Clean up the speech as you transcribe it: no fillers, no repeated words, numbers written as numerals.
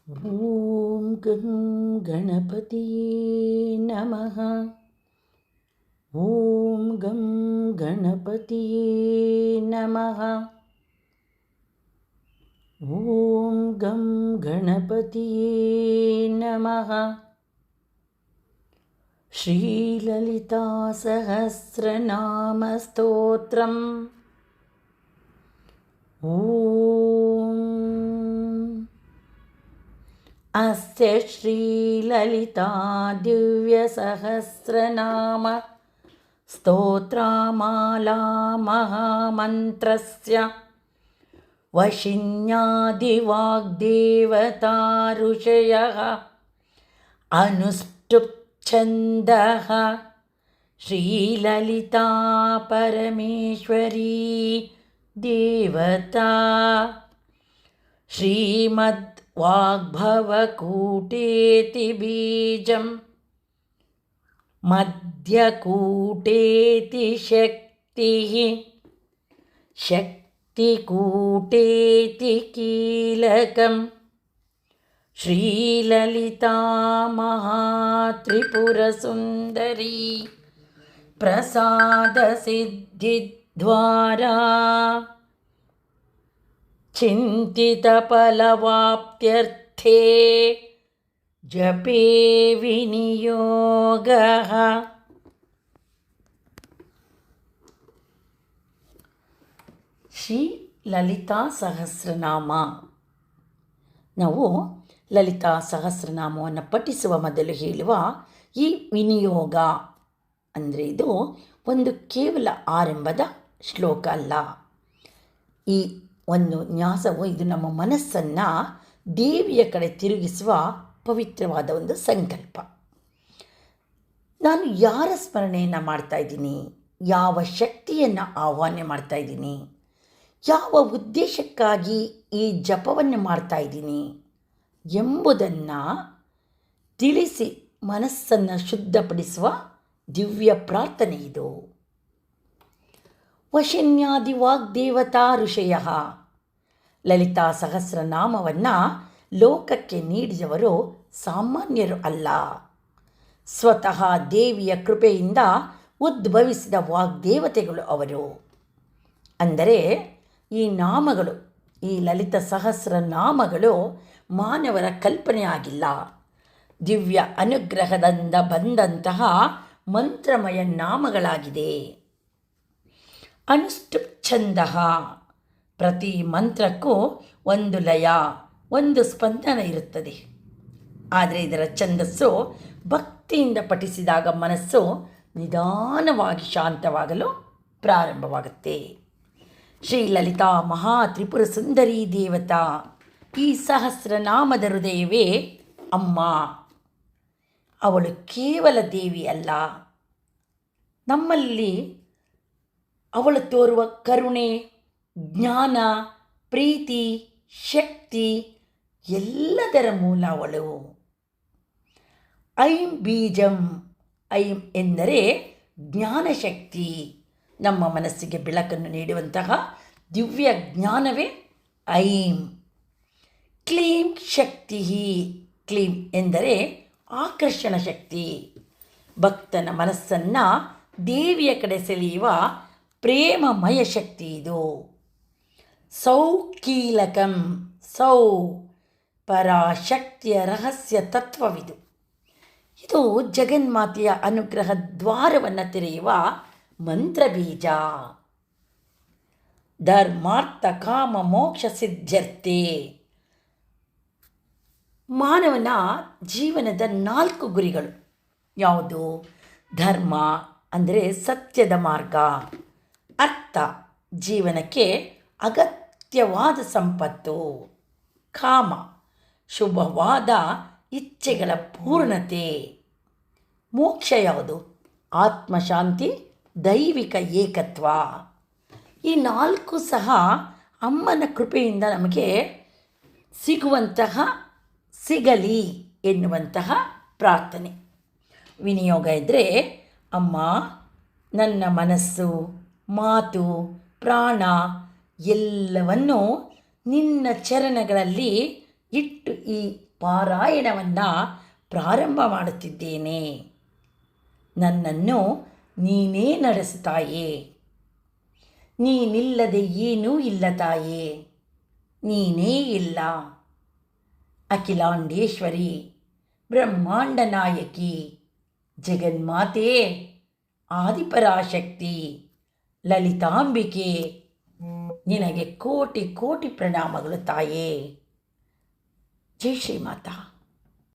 ಓಂ ಗಂ ಗಣಪತಿಯೇ ನಮಃ. ಓಂ ಗಂ ಗಣಪತಿಯೇ ನಮಃ. ಓಂ ಗಂ ಗಣಪತಿಯೇ ನಮಃ. ಶ್ರೀಲಲಿತಾ ಸಹಸ್ರನಾಮ ಸ್ತೋತ್ರಂ. ಓಂ ಅಸ್ಯ ಶ್ರೀಲಲಿತಾ ದಿವ್ಯಸಹಸ್ರನಾಮ ಸ್ತೋತ್ರಮಾಲಾ ಮಹಾಮಂತ್ರಸ್ಯ ವಶಿನ್ಯಾದಿವಾಗ್ದೇವತಾ ಋಷಯಃ ಅನುಷ್ಠುಪ್ಛಂದಃ. ಶ್ರೀಲಲಿತಾ ಪರಮೇಶ್ವರೀ ದೇವತಾ. ಶ್ರೀಮದ್ ವಾಗ್ಭವಕೂಟೇತಿ ಬೀಜಂ ಮಧ್ಯಕೂಟೇತಿ ಶಕ್ತಿಃ ಶಕ್ತಿಕೂಟೇತಿ ಕೀಲಕಂ. ಶ್ರೀಲಲಿತಾ ಮಹಾತ್ರಿಪುರಸುಂದರೀ ಪ್ರಸಾದಸಿದ್ಧಿದ್ವಾರಾ ಚಿಂತಿತಫಲವಾಪ್ತ್ಯರ್ಥೇ ಜಪೇ ವಿನಿಯೋಗಃ. ಶ್ರೀ ಲಲಿತಾ ಸಹಸ್ರನಾಮ. ನಾವು ಲಲಿತಾ ಸಹಸ್ರನಾಮವನ್ನು ಪಠಿಸುವ ಮೊದಲು ಹೇಳುವ ಈ ವಿನಿಯೋಗ ಅಂದರೆ ಇದು ಒಂದು ಕೇವಲ ಆರಂಭದ ಶ್ಲೋಕ ಅಲ್ಲ. ಈ ಒಂದು ನ್ಯಾಸವು ಇದು ನಮ್ಮ ಮನಸ್ಸನ್ನು ದೇವಿಯ ಕಡೆ ತಿರುಗಿಸುವ ಪವಿತ್ರವಾದ ಒಂದು ಸಂಕಲ್ಪ. ನಾನು ಯಾರ ಸ್ಮರಣೆಯನ್ನು ಮಾಡ್ತಾಯಿದ್ದೀನಿ, ಯಾವ ಶಕ್ತಿಯನ್ನು ಆಹ್ವಾನ ಮಾಡ್ತಾಯಿದ್ದೀನಿ, ಯಾವ ಉದ್ದೇಶಕ್ಕಾಗಿ ಈ ಜಪವನ್ನು ಮಾಡ್ತಾಯಿದ್ದೀನಿ ಎಂಬುದನ್ನು ತಿಳಿಸಿ ಮನಸ್ಸನ್ನು ಶುದ್ಧಪಡಿಸುವ ದಿವ್ಯ ಪ್ರಾರ್ಥನೆ ಇದು. ವಶಿನ್ಯಾದಿವಾಗ್ದೇವತಾ ಋಷಯಃ. ಲಲಿತಾ ಸಹಸ್ರನಾಮವನ್ನು ಲೋಕಕ್ಕೆ ನೀಡಿದವರು ಸಾಮಾನ್ಯರು ಅಲ್ಲ. ಸ್ವತಃ ದೇವಿಯ ಕೃಪೆಯಿಂದ ಉದ್ಭವಿಸಿದ ವಾಗ್ದೇವತೆಗಳು ಅವರು. ಅಂದರೆ ಈ ನಾಮಗಳು, ಈ ಲಲಿತ ಸಹಸ್ರನಾಮಗಳು ಮಾನವರ ಕಲ್ಪನೆ ಆಗಿಲ್ಲ. ದಿವ್ಯ ಅನುಗ್ರಹದಿಂದ ಬಂದಂತಹ ಮಂತ್ರಮಯ ನಾಮಗಳಾಗಿದೆ. ಅನುಷ್ಠುಪ್ಛಂದಃ. ಪ್ರತಿ ಮಂತ್ರಕ್ಕೂ ಒಂದು ಲಯ, ಒಂದು ಸ್ಪಂದನ ಇರುತ್ತದೆ. ಆದರೆ ಇದರ ಛಂದಸ್ಸು ಭಕ್ತಿಯಿಂದ ಪಠಿಸಿದಾಗ ಮನಸ್ಸು ನಿಧಾನವಾಗಿ ಶಾಂತವಾಗಲು ಪ್ರಾರಂಭವಾಗುತ್ತೆ. ಶ್ರೀ ಲಲಿತಾ ಮಹಾ ತ್ರಿಪುರ ಸುಂದರಿ ದೇವತಾ. ಈ ಸಹಸ್ರನಾಮದ ಹೃದಯವೇ ಅಮ್ಮ. ಅವಳು ಕೇವಲ ದೇವಿ ಅಲ್ಲ, ನಮ್ಮಲ್ಲಿ ಅವಳು ತೋರುವ ಕರುಣೆ, ಜ್ಞಾನ, ಪ್ರೀತಿ, ಶಕ್ತಿ ಎಲ್ಲದರ ಮೂಲ ಅವಳು. ಐಂ ಬೀಜಂ. ಐಂ ಎಂದರೆ ಜ್ಞಾನಶಕ್ತಿ. ನಮ್ಮ ಮನಸ್ಸಿಗೆ ಬೆಳಕನ್ನು ನೀಡುವಂತಹ ದಿವ್ಯ ಜ್ಞಾನವೇ ಐಂ. ಕ್ಲೀಂ ಶಕ್ತಿ. ಕ್ಲೀಂ ಎಂದರೆ ಆಕರ್ಷಣ ಶಕ್ತಿ. ಭಕ್ತನ ಮನಸ್ಸನ್ನು ದೇವಿಯ ಕಡೆ ಸೆಳೆಯುವ ಪ್ರೇಮಮಯ ಶಕ್ತಿ ಇದು. ಸೌ ಕೀಲಕಂ. ಸೌ ಪರಾಶಕ್ತಿಯ ರಹಸ್ಯ ತತ್ವವಿದು. ಇದು ಜಗನ್ಮಾತೆಯ ಅನುಗ್ರಹ ದ್ವಾರವನ್ನು ತೆರೆಯುವ ಮಂತ್ರಬೀಜ. ಧರ್ಮಾರ್ಥ ಕಾಮ ಮೋಕ್ಷ ಸಿದ್ಧ್ಯರ್ಥೆ. ಮಾನವನ ಜೀವನದ 4 ಗುರಿಗಳು ಯಾವುದು? ಧರ್ಮ ಅಂದರೆ ಸತ್ಯದ ಮಾರ್ಗ. ಅರ್ಥ ಜೀವನಕ್ಕೆ ಅಗತ್ಯವಾದ ಸಂಪತ್ತು. ಕಾಮ ಶುಭವಾದ ಇಚ್ಛೆಗಳ ಪೂರ್ಣತೆ. ಮೋಕ್ಷ ಯಾವುದು? ಆತ್ಮಶಾಂತಿ, ದೈವಿಕ ಏಕತ್ವ. ಈ 4 ಸಹ ಅಮ್ಮನ ಕೃಪೆಯಿಂದ ನಮಗೆ ಸಿಗಲಿ ಎನ್ನುವಂತಹ ಪ್ರಾರ್ಥನೆ. ವಿನಿಯೋಗ ಇದ್ದರೆ, ಅಮ್ಮ ನನ್ನ ಮನಸ್ಸು, ಮಾತು, ಪ್ರಾಣ ಎಲ್ಲವನ್ನೂ ನಿನ್ನ ಚರಣಗಳಲ್ಲಿ ಇಟ್ಟು ಈ ಪಾರಾಯಣವನ್ನು ಪ್ರಾರಂಭ ಮಾಡುತ್ತಿದ್ದೇನೆ. ನನ್ನನ್ನು ನೀನೇ ನಡೆಸು ತಾಯೇ. ನೀನಿಲ್ಲದೆ ಏನೂ ಇಲ್ಲ ತಾಯೇ. ನೀನೇ ಇಲ್ಲ. ಅಖಿಲಾಂಡೇಶ್ವರಿ, ಬ್ರಹ್ಮಾಂಡ ನಾಯಕಿ, ಜಗನ್ಮಾತೆ, ಆದಿಪರಾಶಕ್ತಿ, ಲಲಿತಾಂಬಿಕೆ, ನಿನಗೆ ಕೋಟಿ ಕೋಟಿ ಪ್ರಣಾಮಗಳು ತಾಯೇ. ಜೈ ಶ್ರೀಮಾತಾ.